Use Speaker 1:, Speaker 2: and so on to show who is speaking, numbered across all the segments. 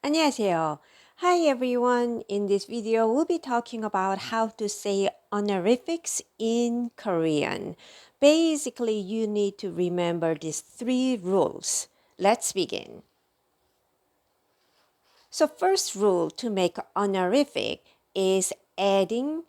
Speaker 1: 안녕하세요. Hi everyone. In this video, we'll be talking about how to say honorifics in Korean. Basically, you need to remember these three rules. Let's begin. So first rule to make honorific is adding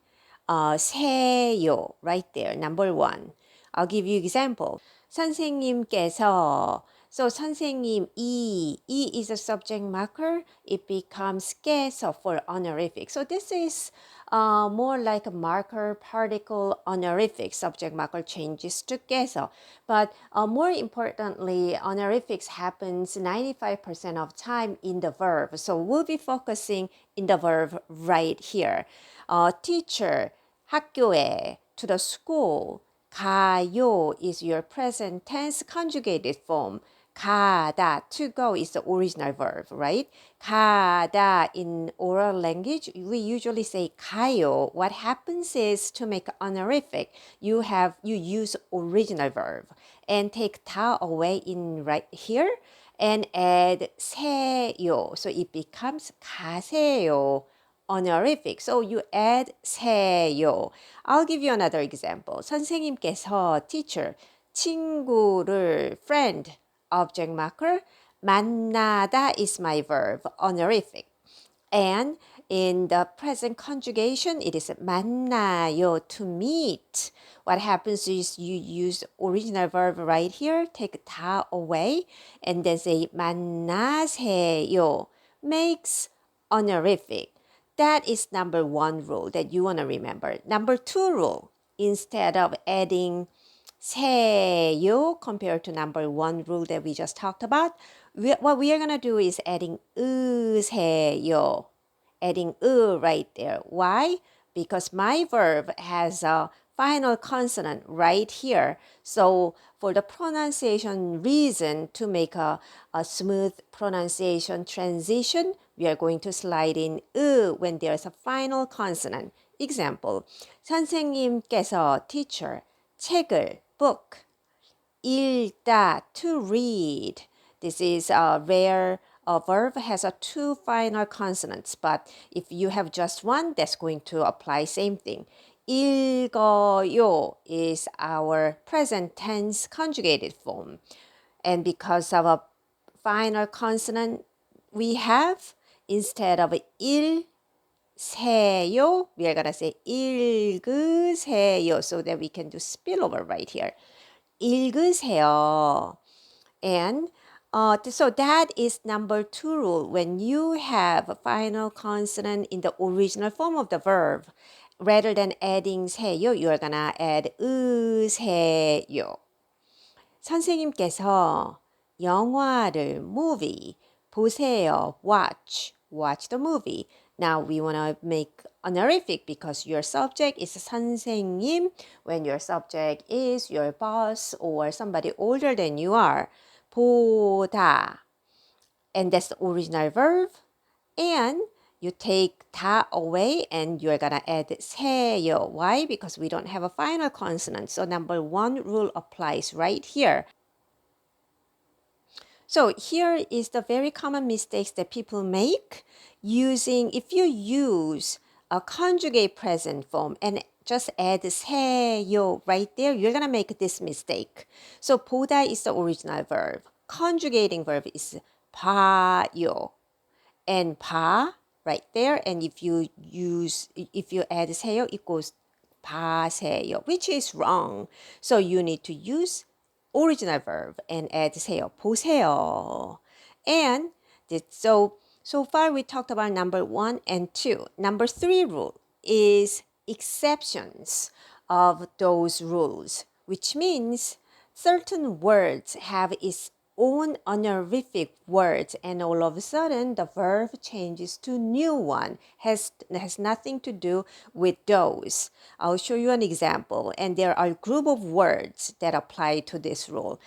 Speaker 1: 세요 right there. Number one. I'll give you example. 선생님께서 so 선생님 E is a subject marker. It becomes 께서 for honorific. So this is more like a marker particle honorific. Subject marker changes to 께서. But more importantly, honorifics happens 95% of time in the verb. So we'll be focusing in the verb right here. Teacher, 학교에, to the school. 가요 is your present tense conjugated form. 가다, to go is the original verb, right? 가다 in oral language, we usually say 가요. What happens is to make honorific, you use original verb and take 다 away in right here and add 세요. So it becomes 가세요. honorific. So you add 세요. I'll give you another example. 선생님께서 teacher, 친구를 friend, object marker, 만나다 is my verb, honorific. And in the present conjugation, it is 만나요, to meet. What happens is you use original verb right here, take 다 away, and then say 만나세요, makes honorific. That is number one rule that you want to remember. Number two rule, instead of adding 세요 compared to number one rule that we just talked about, what we are going to do is adding 으세요. Adding right there. Why? Because my verb has a final consonant right here. So for the pronunciation reason, to make a smooth pronunciation transition, we are going to slide in when there's a final consonant. Example, 선생님께서 teacher, 책을 book, 읽다 to read. This is a rare verb has a two final consonants, but if you have just one, that's going to apply same thing. 읽어요 is our present tense conjugated form. And because of a final consonant we have, instead of 세요, we are going to say 읽으세요 so that we can do spillover right here. 읽으세요. And so that is number two rule. When you have a final consonant in the original form of the verb, rather than adding 세요, you are gonna add 으세요. 선생님께서 영화를 movie 보세요. Watch the movie. Now we want to make honorific because your subject is 선생님 when your subject is your boss or somebody older than you are. 보다. And that's the original verb. And you take 다 away and you're gonna add 세요. Why? Because we don't have a final consonant. So number one rule applies right here. So here is the very common mistakes that people make using, if you use a conjugate present form and just add 세요 right there, you're gonna make this mistake. So 보다 is the original verb. Conjugating verb is 봐요. And 봐 right there. And if you add 세요, it goes 봐세요, which is wrong. So you need to use original verb and add 세요, 보세요. And so far we talked about number one and two. Number three rule is exceptions of those rules, which means certain words have its own honorific words and all of a sudden the verb changes to new one. Has nothing to do with those. I'll show you an example, and there are a group of words that apply to this rule.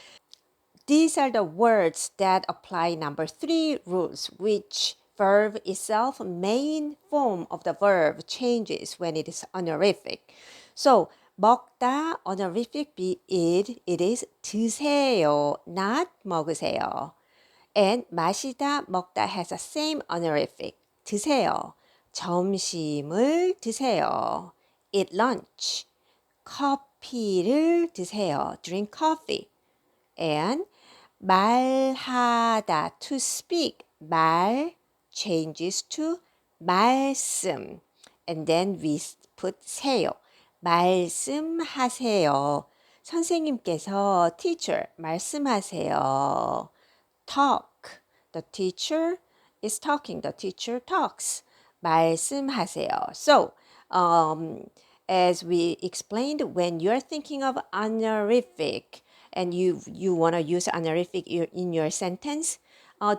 Speaker 1: These are the words that apply number three rules, which verb itself, main form of the verb changes when it is honorific. So 먹다 honorific it is 드세요, not 먹으세요. And 마시다, 먹다 has the same honorific. 드세요. 점심을 드세요. Eat lunch. 커피를 드세요. Drink coffee. And 말하다, to speak. 말 changes to 말씀. And then we put 세요. 말씀하세요. 선생님께서 teacher 말씀하세요. Talk. The teacher is talking. The teacher talks. 말씀하세요. So, as we explained, when you're thinking of honorific and you want to use honorific in your sentence,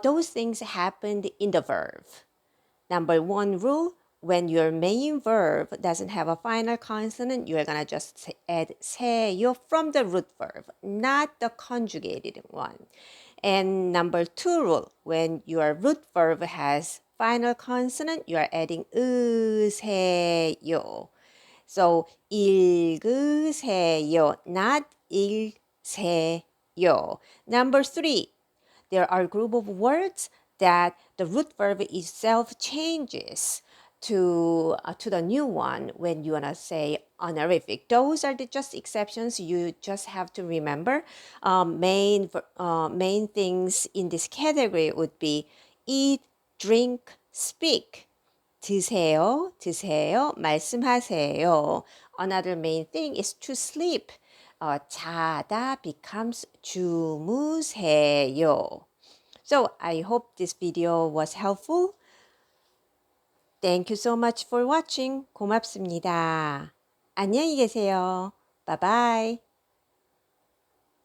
Speaker 1: those things happened in the verb. Number one rule, when your main verb doesn't have a final consonant, you're going to just add 세요 from the root verb, not the conjugated one. And number two rule, when your root verb has final consonant, you are adding 으세요. So 읽으세요, not 읽세요. Number three, there are a group of words that the root verb itself changes to the new one when you want to say honorific. Those are just exceptions. You just have to remember. Main things in this category would be eat, drink, speak. 드세요, 드세요, 말씀하세요. Another main thing is to sleep. 자다 becomes 주무세요. So I hope this video was helpful. Thank you so much for watching. 고맙습니다. 안녕히 계세요. Bye bye.